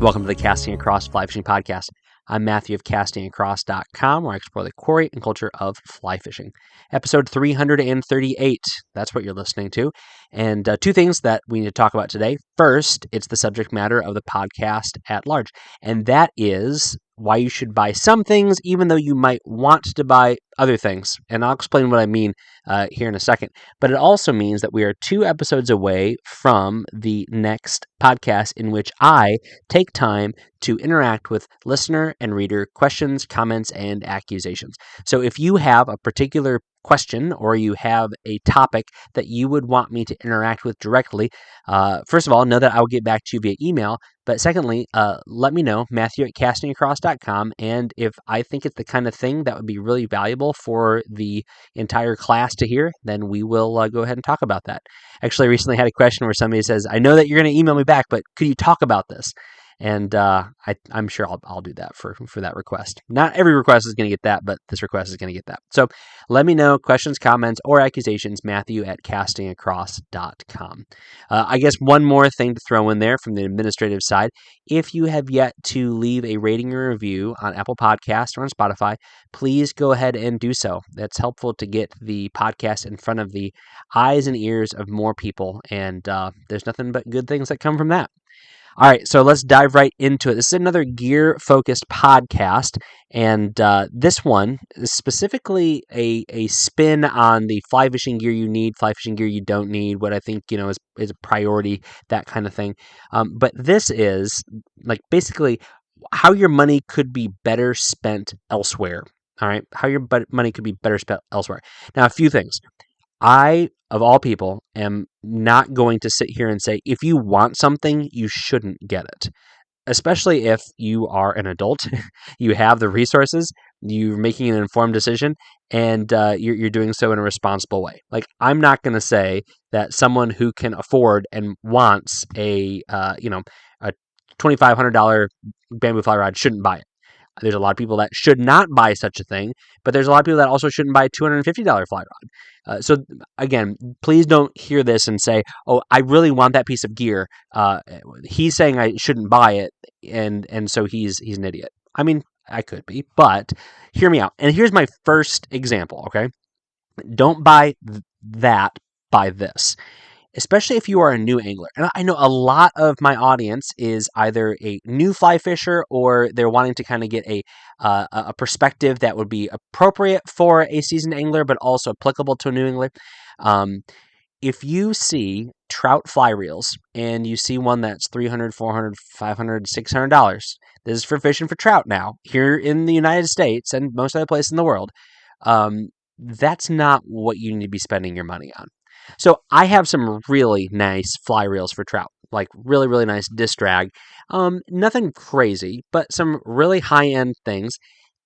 Welcome to the Casting Across Fly Fishing Podcast. I'm Matthew of castingacross.com, where I explore the quarry and culture of fly fishing. Episode 338, that's what you're listening to. And two things that we need to talk about today. First, it's the subject matter of the podcast at large, and that is why you should buy some things even though you might want to buy other things. And I'll explain what I mean here in a second. But it also means that we are 2 episodes away from the next podcast in which I take time to interact with listener and reader questions, comments, and accusations. So if you have a particular question or you have a topic that you would want me to interact with directly, first of all, know that I will get back to you via email. But secondly, let me know, Matthew at castingacross.com, and if I think it's the kind of thing that would be really valuable for the entire class to hear, then we will go ahead and talk about that. Actually, I recently had a question where somebody says, I know that you're going to email me back, but could you talk about this? And I'm sure I'll do that for that request. Not every request is going to get that, but this request is going to get that. So let me know, questions, comments, or accusations, Matthew at castingacross.com. I guess one more thing to throw in there from the administrative side. If you have yet to leave a rating or review on Apple Podcasts or on Spotify, please go ahead and do so. That's helpful to get the podcast in front of the eyes and ears of more people, and there's nothing but good things that come from that. All right, so let's dive right into it. This is another gear-focused podcast, and this one is specifically a spin on the fly fishing gear you need, fly fishing gear you don't need, what I think is a priority, that kind of thing. But this is like basically how your money could be better spent elsewhere. All right, how your money could be better spent elsewhere. Now, a few things. I, of all people, am not going to sit here and say, if you want something, you shouldn't get it. Especially if you are an adult, you have the resources, you're making an informed decision, and you're doing so in a responsible way. Like, I'm not going to say that someone who can afford and wants a $2,500 bamboo fly rod shouldn't buy it. There's a lot of people that should not buy such a thing, but there's a lot of people that also shouldn't buy a $250 fly rod. So again, please don't hear this and say, "Oh, I really want that piece of gear." He's saying I shouldn't buy it, and so he's an idiot. I mean, I could be, but hear me out. And here's my first example. Okay, don't buy that. Buy this. Especially if you are a new angler. And I know a lot of my audience is either a new fly fisher or they're wanting to kind of get a perspective that would be appropriate for a seasoned angler, but also applicable to a new angler. If you see trout fly reels and you see one that's $300, $400, $500, $600, this is for fishing for trout now, here in the United States and most other places in the world, that's not what you need to be spending your money on. So I have some really nice fly reels for trout, like really, really nice disc drag. Nothing crazy, but some really high-end things,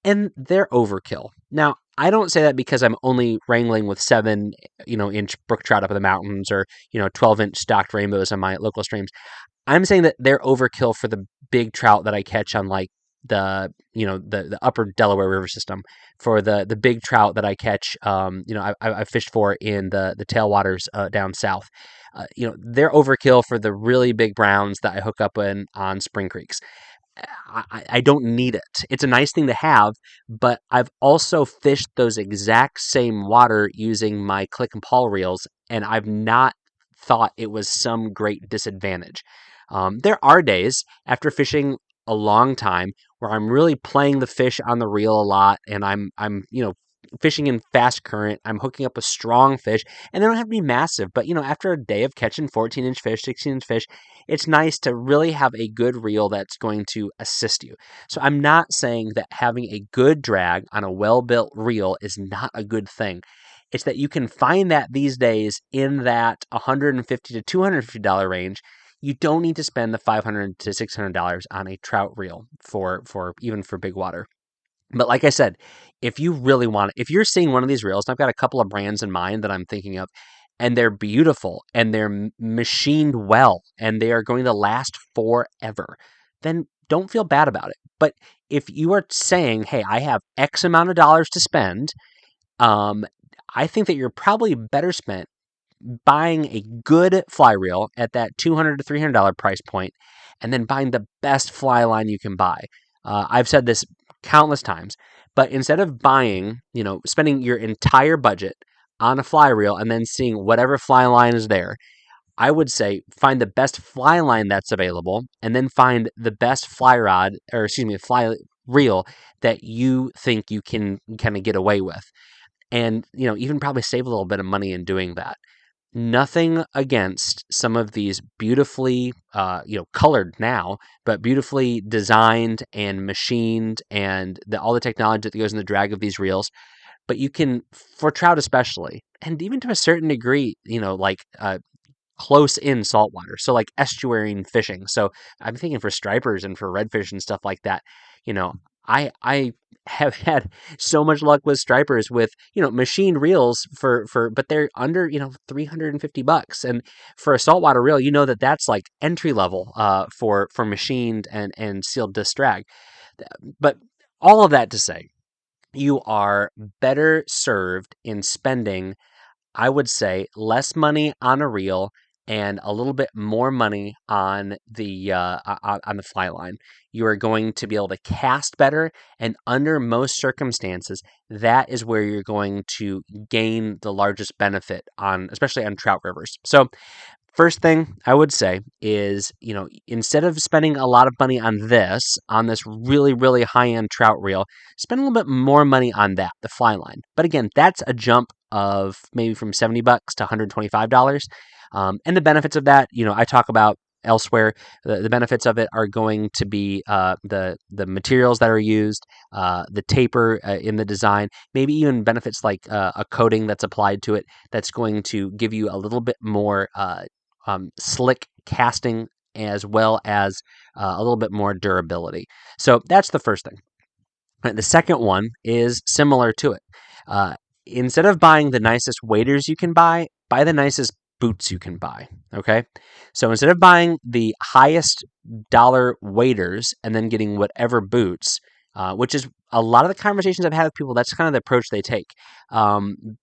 and they're overkill. Now, I don't say that because I'm only wrangling with 7-inch brook trout up in the mountains or 12-inch stocked rainbows on my local streams. I'm saying that they're overkill for the big trout that I catch on like the upper Delaware River system, for the big trout that I catch. I fished for in the tailwaters down south. They're overkill for the really big browns that I hook up on spring creeks. I don't need it. It's a nice thing to have, but I've also fished those exact same water using my click and pawl reels, and I've not thought it was some great disadvantage. There are days after fishing a long time where I'm really playing the fish on the reel a lot, and I'm fishing in fast current. I'm hooking up a strong fish, and they don't have to be massive, but after a day of catching 14-inch fish, 16-inch fish, it's nice to really have a good reel that's going to assist you. So I'm not saying that having a good drag on a well-built reel is not a good thing. It's that you can find that these days in that $150 to $250 range. You don't need to spend the $500 to $600 on a trout reel for even for big water. But like I said, if you really want it, if you're seeing one of these reels, and I've got a couple of brands in mind that I'm thinking of, and they're beautiful and they're machined well and they are going to last forever, then don't feel bad about it. But if you are saying, hey, I have X amount of dollars to spend, I think that you're probably better spent buying a good fly reel at that $200 to $300 price point and then buying the best fly line you can buy. I've said this countless times, but instead of buying, spending your entire budget on a fly reel and then seeing whatever fly line is there, I would say find the best fly line that's available and then find the best fly rod, or excuse me, fly reel that you think you can kind of get away with. And, even probably save a little bit of money in doing that. Nothing against some of these beautifully, colored now, but beautifully designed and machined, and all the technology that goes in the drag of these reels. But you can, for trout especially, and even to a certain degree, like close in saltwater. So like estuarine fishing. So I'm thinking for stripers and for redfish and stuff like that. You know, I have had so much luck with stripers with, machined reels but they're under, $350. And for a saltwater reel, that's like entry level for machined and sealed disc drag. But all of that to say, you are better served in spending, I would say, less money on a reel and a little bit more money on the fly line. You are going to be able to cast better, and under most circumstances, that is where you're going to gain the largest benefit on, especially on trout rivers. So first thing I would say is, instead of spending a lot of money on this really, really high end trout reel, spend a little bit more money on the fly line. But again, that's a jump of maybe from $70 to $125. And the benefits of that, I talk about elsewhere. The benefits of it are going to be the materials that are used, the taper in the design, maybe even benefits like a coating that's applied to it that's going to give you a little bit more slick casting, as well as a little bit more durability. So that's the first thing. The second one is similar to it. Uh, Instead of buying the nicest waders you can buy the nicest boots you can buy. Okay. So instead of buying the highest dollar waders and then getting whatever boots, which is a lot of the conversations I've had with people, that's kind of the approach they take.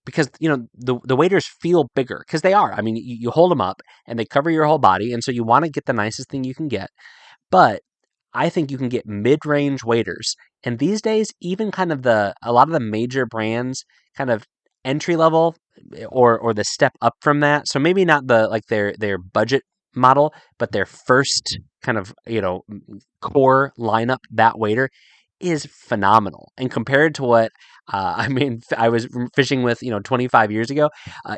Because, the waders feel bigger because they are. I mean, you hold them up and they cover your whole body. And so you want to get the nicest thing you can get. But I think you can get mid-range waders. And these days, even kind of a lot of the major brands kind of entry level or the step up from that. So maybe not their budget model, but their first kind of, core lineup, that wader is phenomenal. And compared to what I was fishing with, 25 years ago,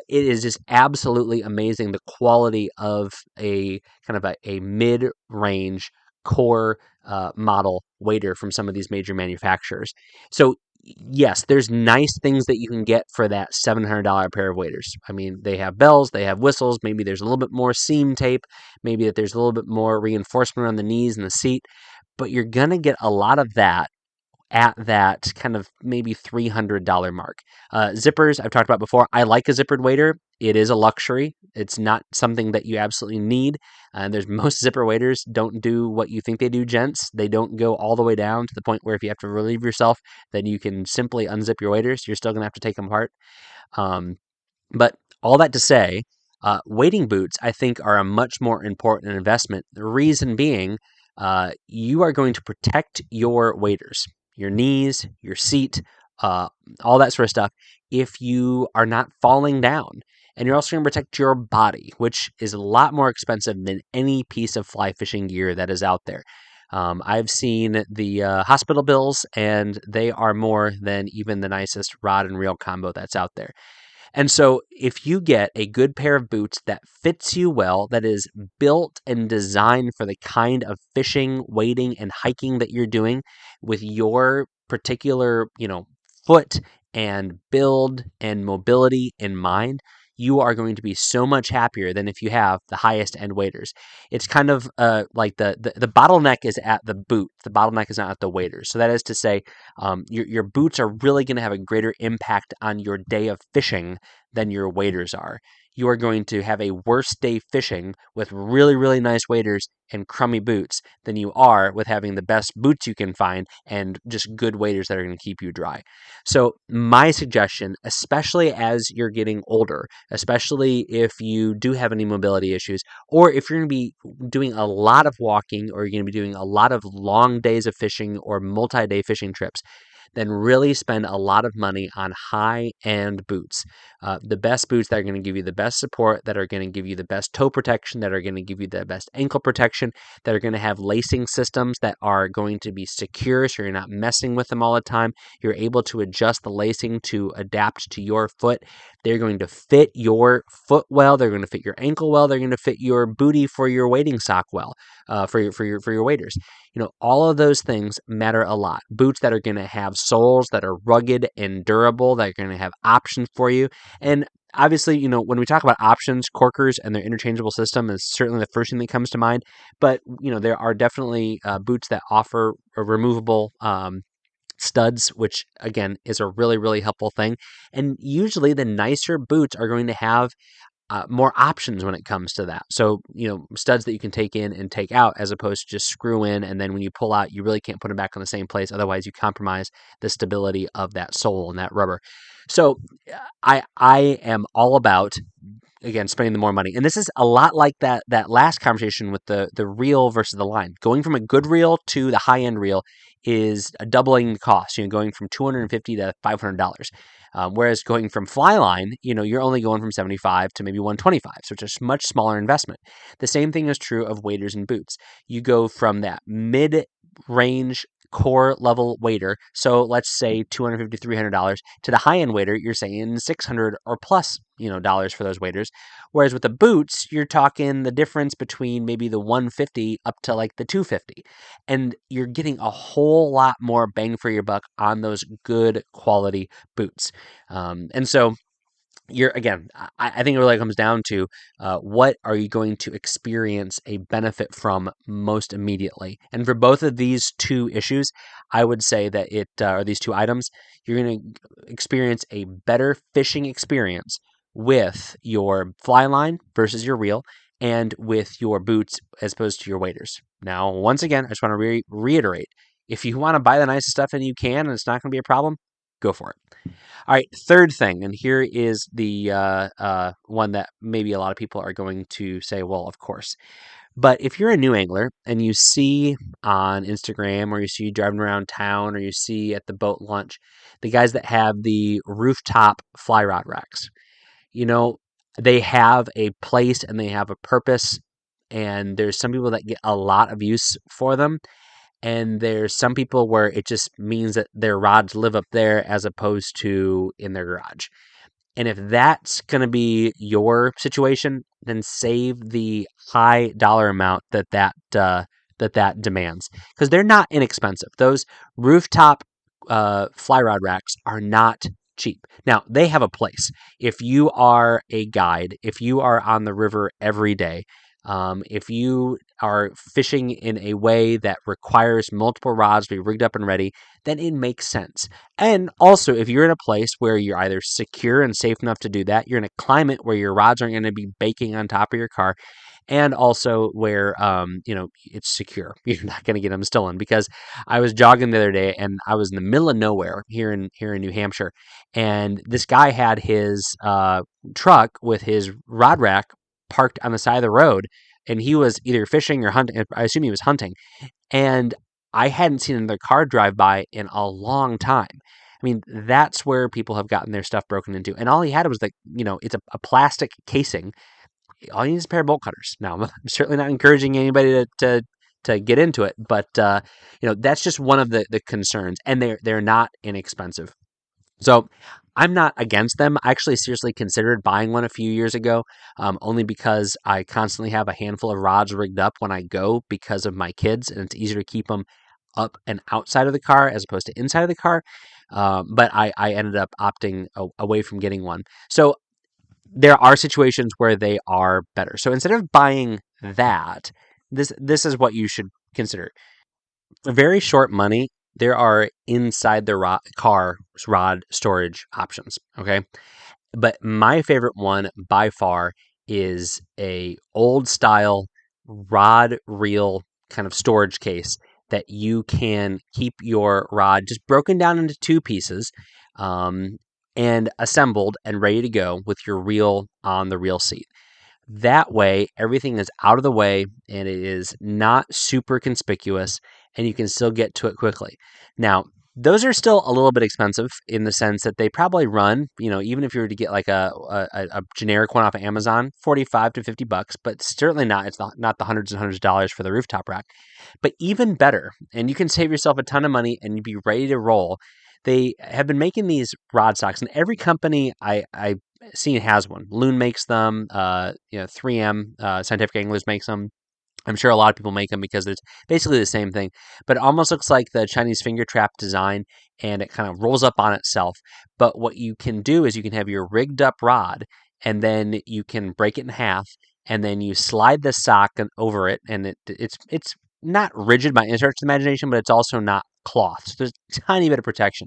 it is just absolutely amazing the quality of a kind of a mid-range core model wader from some of these major manufacturers. So yes, there's nice things that you can get for that $700 pair of waders. I mean, they have bells, they have whistles, maybe there's a little bit more seam tape, maybe that there's a little bit more reinforcement around the knees and the seat, but you're going to get a lot of that at that kind of maybe $300 mark. Zippers, I've talked about before. I like a zippered wader. It is a luxury. It's not something that you absolutely need. There's most zipper waders don't do what you think they do, gents. They don't go all the way down to the point where if you have to relieve yourself, then you can simply unzip your waders. You're still going to have to take them apart. But all that to say, wading boots, I think, are a much more important investment. The reason being, you are going to protect your waders, your knees, your seat, all that sort of stuff, if you are not falling down. And you're also going to protect your body, which is a lot more expensive than any piece of fly fishing gear that is out there. I've seen the hospital bills, and they are more than even the nicest rod and reel combo that's out there. And so if you get a good pair of boots that fits you well, that is built and designed for the kind of fishing, wading, and hiking that you're doing with your particular, foot and build and mobility in mind, you are going to be so much happier than if you have the highest end waders. It's kind of like the bottleneck is at the boot. The bottleneck is not at the waders. So that is to say, your boots are really going to have a greater impact on your day of fishing than your waders are. You are going to have a worse day fishing with really, really nice waders and crummy boots than you are with having the best boots you can find and just good waders that are going to keep you dry. So, my suggestion, especially as you're getting older, especially if you do have any mobility issues, or if you're going to be doing a lot of walking, or you're going to be doing a lot of long days of fishing or multi day fishing trips, then really spend a lot of money on high-end boots. The best boots that are going to give you the best support, that are going to give you the best toe protection, that are going to give you the best ankle protection, that are going to have lacing systems that are going to be secure so you're not messing with them all the time. You're able to adjust the lacing to adapt to your foot. They're going to fit your foot well. They're going to fit your ankle well. They're going to fit your booty for your wading sock well, for your waders. All of those things matter a lot. Boots that are going to have soles that are rugged and durable, that are going to have options for you. And obviously, when we talk about options, corkers and their interchangeable system is certainly the first thing that comes to mind. But, there are definitely boots that offer a removable studs, which again is a really, really helpful thing. And usually the nicer boots are going to have more options when it comes to that. So, studs that you can take in and take out as opposed to just screw in. And then when you pull out, you really can't put them back on the same place. Otherwise, you compromise the stability of that sole and that rubber. So I am all about, again, spending the more money. And this is a lot like that last conversation with the reel versus the line. Going from a good reel to the high end reel is a doubling the cost. Going from $250 to $500. Whereas going from fly line, you're only going from 75 to maybe 125. So it's a much smaller investment. The same thing is true of waders and boots. You go from that mid range core level wader, so let's say $250 $300, to the high end wader, you're saying $600 or plus dollars for those waders. Whereas with the boots, you're talking the difference between maybe the 150 up to like the 250, and you're getting a whole lot more bang for your buck on those good quality boots. And so I think it really comes down to what are you going to experience a benefit from most immediately. And for both of these two issues, I would say that or these two items, you're going to experience a better fishing experience with your fly line versus your reel, and with your boots as opposed to your waders. Now, once again, I just want to reiterate, if you want to buy the nice stuff and you can, and it's not going to be a problem, go for it. All right, third thing, and here is the one that maybe a lot of people are going to say, well, of course. But if you're a new angler and you see on Instagram, or you see driving around town, or you see at the boat launch, the guys that have the rooftop fly rod racks, they have a place and they have a purpose, and there's some people that get a lot of use for them. And there's some people where it just means that their rods live up there as opposed to in their garage. And if that's going to be your situation, then save the high dollar amount that demands, because they're not inexpensive. Those rooftop fly rod racks are not cheap. Now, they have a place. If you are a guide, if you are on the river every day, if you are fishing in a way that requires multiple rods to be rigged up and ready, then it makes sense. And also, if you're in a place where you're either secure and safe enough to do that, you're in a climate where your rods aren't going to be baking on top of your car, and also where it's secure, you're not going to get them stolen. Because I was jogging the other day and I was in the middle of nowhere here in New Hampshire, and this guy had his truck with his rod rack parked on the side of the road, and he was either fishing or hunting. I assume he was hunting, and I hadn't seen another car drive by in a long time. I mean, that's where people have gotten their stuff broken into. And all he had was it's a plastic casing. All you need is a pair of bolt cutters. Now, I'm certainly not encouraging anybody to get into it, but that's just one of the concerns, and they're not inexpensive. So I'm not against them. I actually seriously considered buying one a few years ago, only because I constantly have a handful of rods rigged up when I go because of my kids, and it's easier to keep them up and outside of the car as opposed to inside of the car. But I ended up opting away from getting one. So there are situations where they are better. So instead of buying that, this is what you should consider. For very short money, there are inside the car rod storage options. Okay, But my favorite one by far is a old style rod reel kind of storage case that you can keep your rod just broken down into two pieces, um, and assembled and ready to go with your reel on the reel seat. That way, everything is out of the way and it is not super conspicuous, and you can still get to it quickly. Now, those are still a little bit expensive in the sense that they probably run, even if you were to get like a generic one off of Amazon, 45 to 50 bucks, but certainly not, it's not the hundreds and hundreds of dollars for the rooftop rack. But even better, and you can save yourself a ton of money and you'd be ready to roll. They have been making these rod stocks, and every company I seen has one. Loon makes them. 3M Scientific Anglers makes them. I'm sure a lot of people make them because it's basically the same thing, but it almost looks like the Chinese finger trap design, and it kind of rolls up on itself. But what you can do is you can have your rigged up rod, and then you can break it in half, and then you slide the sock over it, and it's not rigid by any stretch of the imagination, but it's also not cloth. So there's a tiny bit of protection.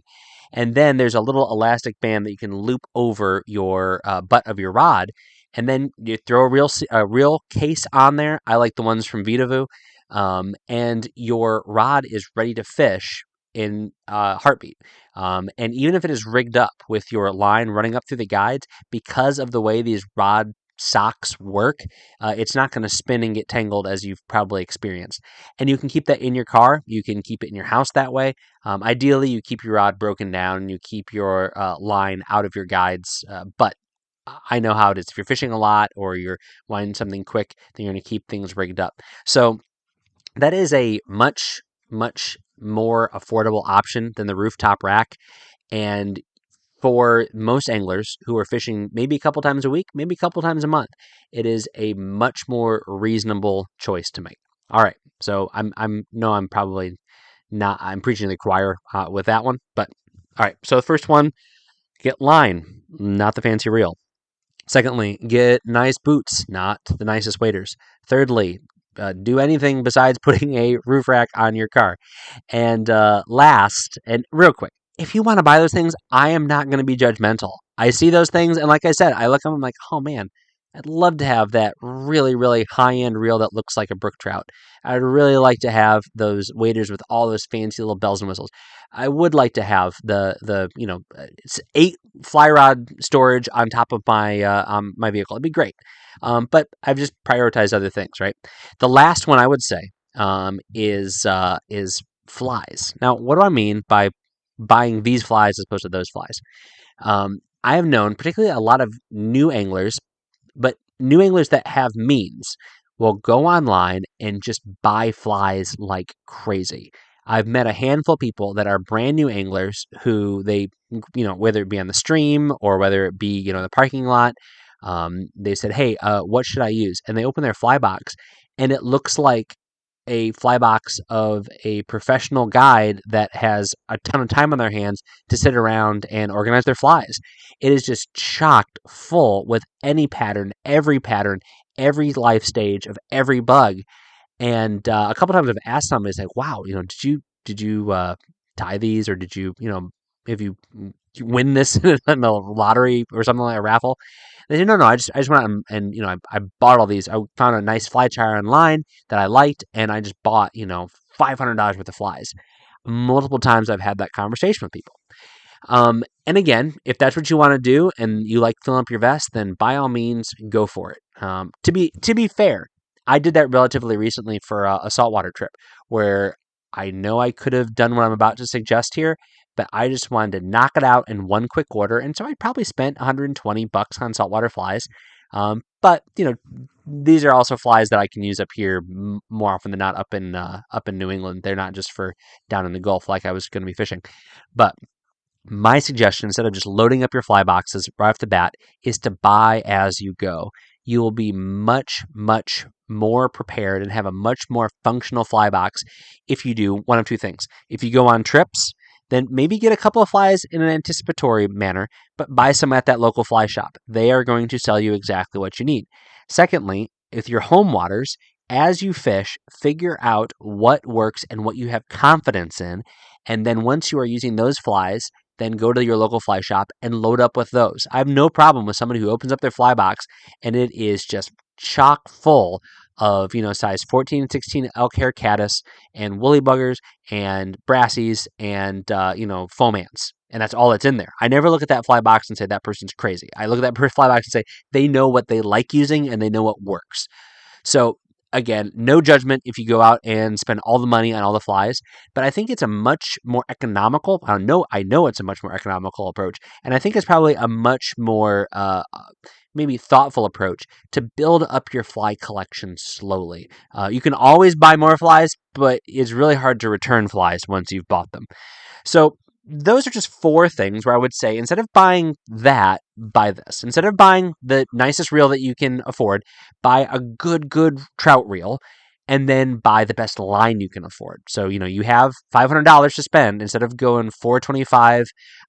And then there's a little elastic band that you can loop over your butt of your rod, and then you throw a real case on there. I like the ones from Vitavu, and your rod is ready to fish in heartbeat. And even if it is rigged up with your line running up through the guides, because of the way these rod socks work, it's not going to spin and get tangled as you've probably experienced. And you can keep that in your car. You can keep it in your house that way. Ideally, you keep your rod broken down and you keep your line out of your guides. But I know how it is. If you're fishing a lot or you're wanting something quick, then you're going to keep things rigged up. So that is a much, much more affordable option than the rooftop rack. And for most anglers who are fishing maybe a couple times a week, maybe a couple times a month, it is a much more reasonable choice to make. All right, so I'm probably not. I'm preaching to the choir with that one, but all right. So the first one, get line, not the fancy reel. Secondly, get nice boots, not the nicest waders. Thirdly, do anything besides putting a roof rack on your car. And last, and real quick, if you want to buy those things, I am not going to be judgmental. I see those things, and like I said, I look at them, I'm like, oh man, I'd love to have that really, really high end reel that looks like a brook trout. I'd really like to have those waders with all those fancy little bells and whistles. I would like to have it's 8 fly rod storage on top of my vehicle. It'd be great. But I've just prioritized other things, right? The last one I would say is flies. Now, what do I mean by buying these flies as opposed to those flies? I have known, particularly a lot of new anglers, but new anglers that have means will go online and just buy flies like crazy. I've met a handful of people that are brand new anglers who whether it be on the stream or whether it be, the parking lot, they said, hey, what should I use? And they open their fly box and it looks like a fly box of a professional guide that has a ton of time on their hands to sit around and organize their flies. It is just chocked full with any pattern, every life stage of every bug. And a couple times I've asked somebody, it's like, wow, did you tie these, or did if you win this in the lottery or something like a raffle? They said, no, I just went out I bought all these. I found a nice fly tire online that I liked, and I just bought, $500 worth of flies. Multiple times I've had that conversation with people. And again, if that's what you want to do and you like filling up your vest, then by all means go for it. To be fair, I did that relatively recently for a saltwater trip where I know I could have done what I'm about to suggest here, but I just wanted to knock it out in one quick order, and so I probably spent 120 bucks on saltwater flies. But these are also flies that I can use up here more often than not up in New England. They're not just for down in the Gulf like I was going to be fishing, but my suggestion, instead of just loading up your fly boxes right off the bat, is to buy as you go. You will be much, much more prepared and have a much more functional fly box if you do one of two things. If you go on trips, then maybe get a couple of flies in an anticipatory manner, but buy some at that local fly shop. They are going to sell you exactly what you need. Secondly, with your home waters, as you fish, figure out what works and what you have confidence in. And then once you are using those flies, then go to your local fly shop and load up with those. I have no problem with somebody who opens up their fly box and it is just chock full of, size 14 and 16 elk hair caddis and woolly buggers and brassies and, foam ants. And that's all that's in there. I never look at that fly box and say that person's crazy. I look at that fly box and say they know what they like using and they know what works. So again, no judgment if you go out and spend all the money on all the flies, but I think it's a much more economical. I know it's a much more economical approach, and I think it's probably a much more maybe thoughtful approach to build up your fly collection slowly. You can always buy more flies, but it's really hard to return flies once you've bought them. So those are just 4 things where I would say instead of buying that, buy this. Instead of buying the nicest reel that you can afford, buy a good trout reel and then buy the best line you can afford. So, you have $500 to spend. Instead of going $425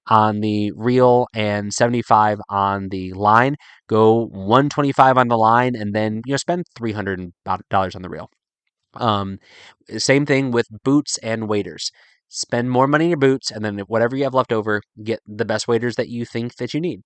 on the reel and $75 on the line, go $125 on the line and then, spend $300 on the reel. Same thing with boots and waders. Spend more money in your boots, and then whatever you have left over, get the best waders that you think that you need.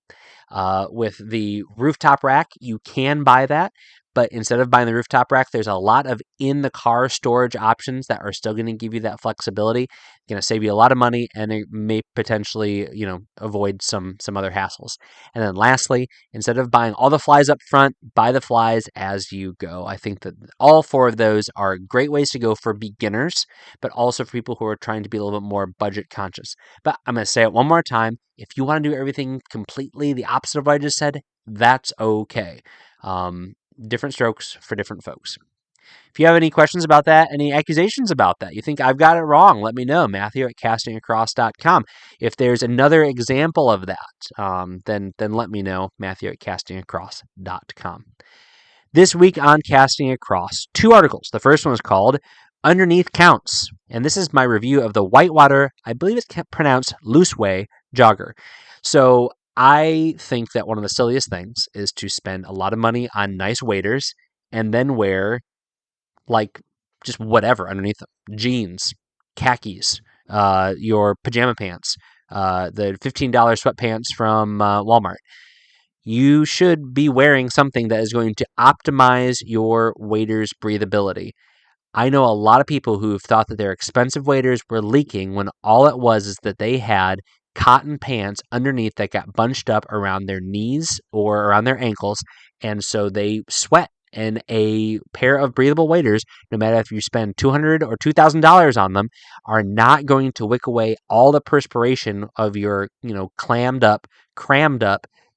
With the rooftop rack, you can buy that, but instead of buying the rooftop rack, there's a lot of in-the-car storage options that are still going to give you that flexibility. It's going to save you a lot of money, and it may potentially, avoid some other hassles. And then lastly, instead of buying all the flies up front, buy the flies as you go. I think that all 4 of those are great ways to go for beginners, but also for people who are trying to be a little bit more budget conscious. But I'm going to say it one more time. If you want to do everything completely the opposite of what I just said, that's okay. Different strokes for different folks. If you have any questions about that, any accusations about that, you think I've got it wrong, let me know, Matthew@castingacross.com. If there's another example of that, then let me know, Matthew@castingacross.com. This week on Casting Across, 2 articles. The first one is called Underneath Counts, and this is my review of the whitewater, I believe it's pronounced loose way, jogger. So I think that one of the silliest things is to spend a lot of money on nice waders and then wear just whatever underneath them. Jeans, khakis, your pajama pants, the $15 sweatpants from Walmart. You should be wearing something that is going to optimize your wader's breathability. I know a lot of people who've thought that their expensive waders were leaking when all it was is that they had cotton pants underneath that got bunched up around their knees or around their ankles, and so they sweat. And a pair of breathable waders, no matter if you spend $200 or $2,000 on them, are not going to wick away all the perspiration of your, crammed up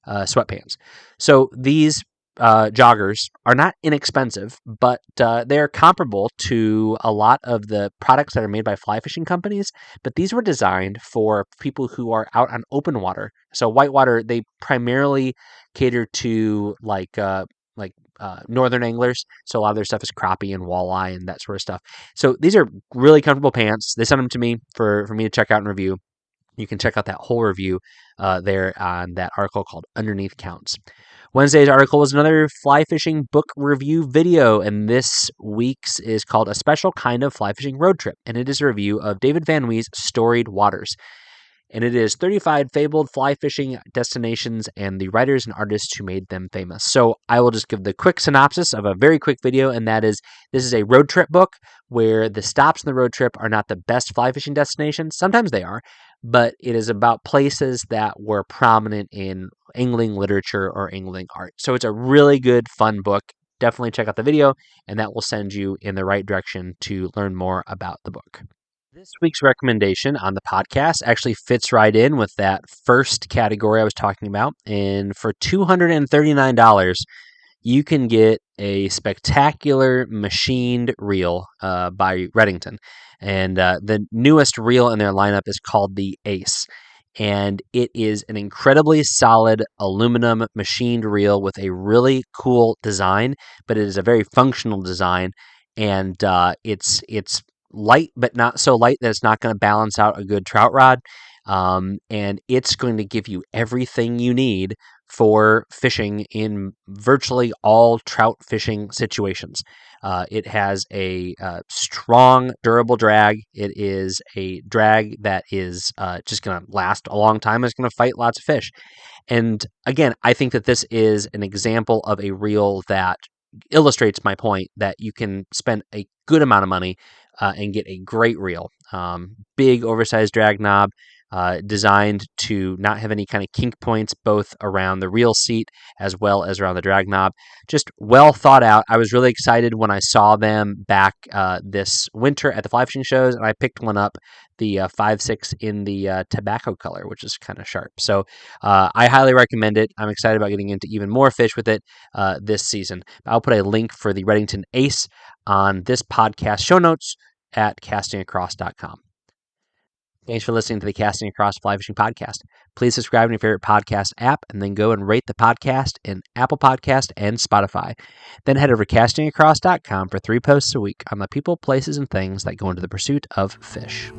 sweatpants. So these joggers are not inexpensive, but they're comparable to a lot of the products that are made by fly fishing companies. But these were designed for people who are out on open water. So whitewater, they primarily cater to northern anglers. So a lot of their stuff is crappie and walleye and that sort of stuff. So these are really comfortable pants. They sent them to me for me to check out and review. You can check out that whole review there on that article called Underneath Counts. Wednesday's article was another fly fishing book review video, and this week's is called A Special Kind of Fly Fishing Road Trip, and it is a review of David Van Wee's Storied Waters. And it is 35 fabled fly fishing destinations and the writers and artists who made them famous. So I will just give the quick synopsis of a very quick video, and that is, this is a road trip book where the stops in the road trip are not the best fly fishing destinations. Sometimes they are, but it is about places that were prominent in angling literature or angling art. So it's a really good, fun book. Definitely check out the video, and that will send you in the right direction to learn more about the book. This week's recommendation on the podcast actually fits right in with that first category I was talking about. And for $239, you can get a spectacular machined reel by Redington. And the newest reel in their lineup is called the Ace. And it is an incredibly solid aluminum machined reel with a really cool design, but it is a very functional design. And it's light, but not so light that it's not going to balance out a good trout rod. And it's going to give you everything you need for fishing in virtually all trout fishing situations. It has a strong, durable drag. It is a drag that is just going to last a long time. It's going to fight lots of fish. And again, I think that this is an example of a reel that illustrates my point that you can spend a good amount of money and get a great reel. Big, oversized drag knob. Designed to not have any kind of kink points, both around the reel seat as well as around the drag knob. Just well thought out. I was really excited when I saw them back this winter at the fly fishing shows, and I picked one up, the 5.6 in the tobacco color, which is kind of sharp. So I highly recommend it. I'm excited about getting into even more fish with it this season. I'll put a link for the Redington Ace on this podcast show notes at castingacross.com. Thanks for listening to the Casting Across Fly Fishing Podcast. Please subscribe to your favorite podcast app and then go and rate the podcast in Apple Podcast and Spotify. Then head over to castingacross.com for 3 posts a week on the people, places, and things that go into the pursuit of fish.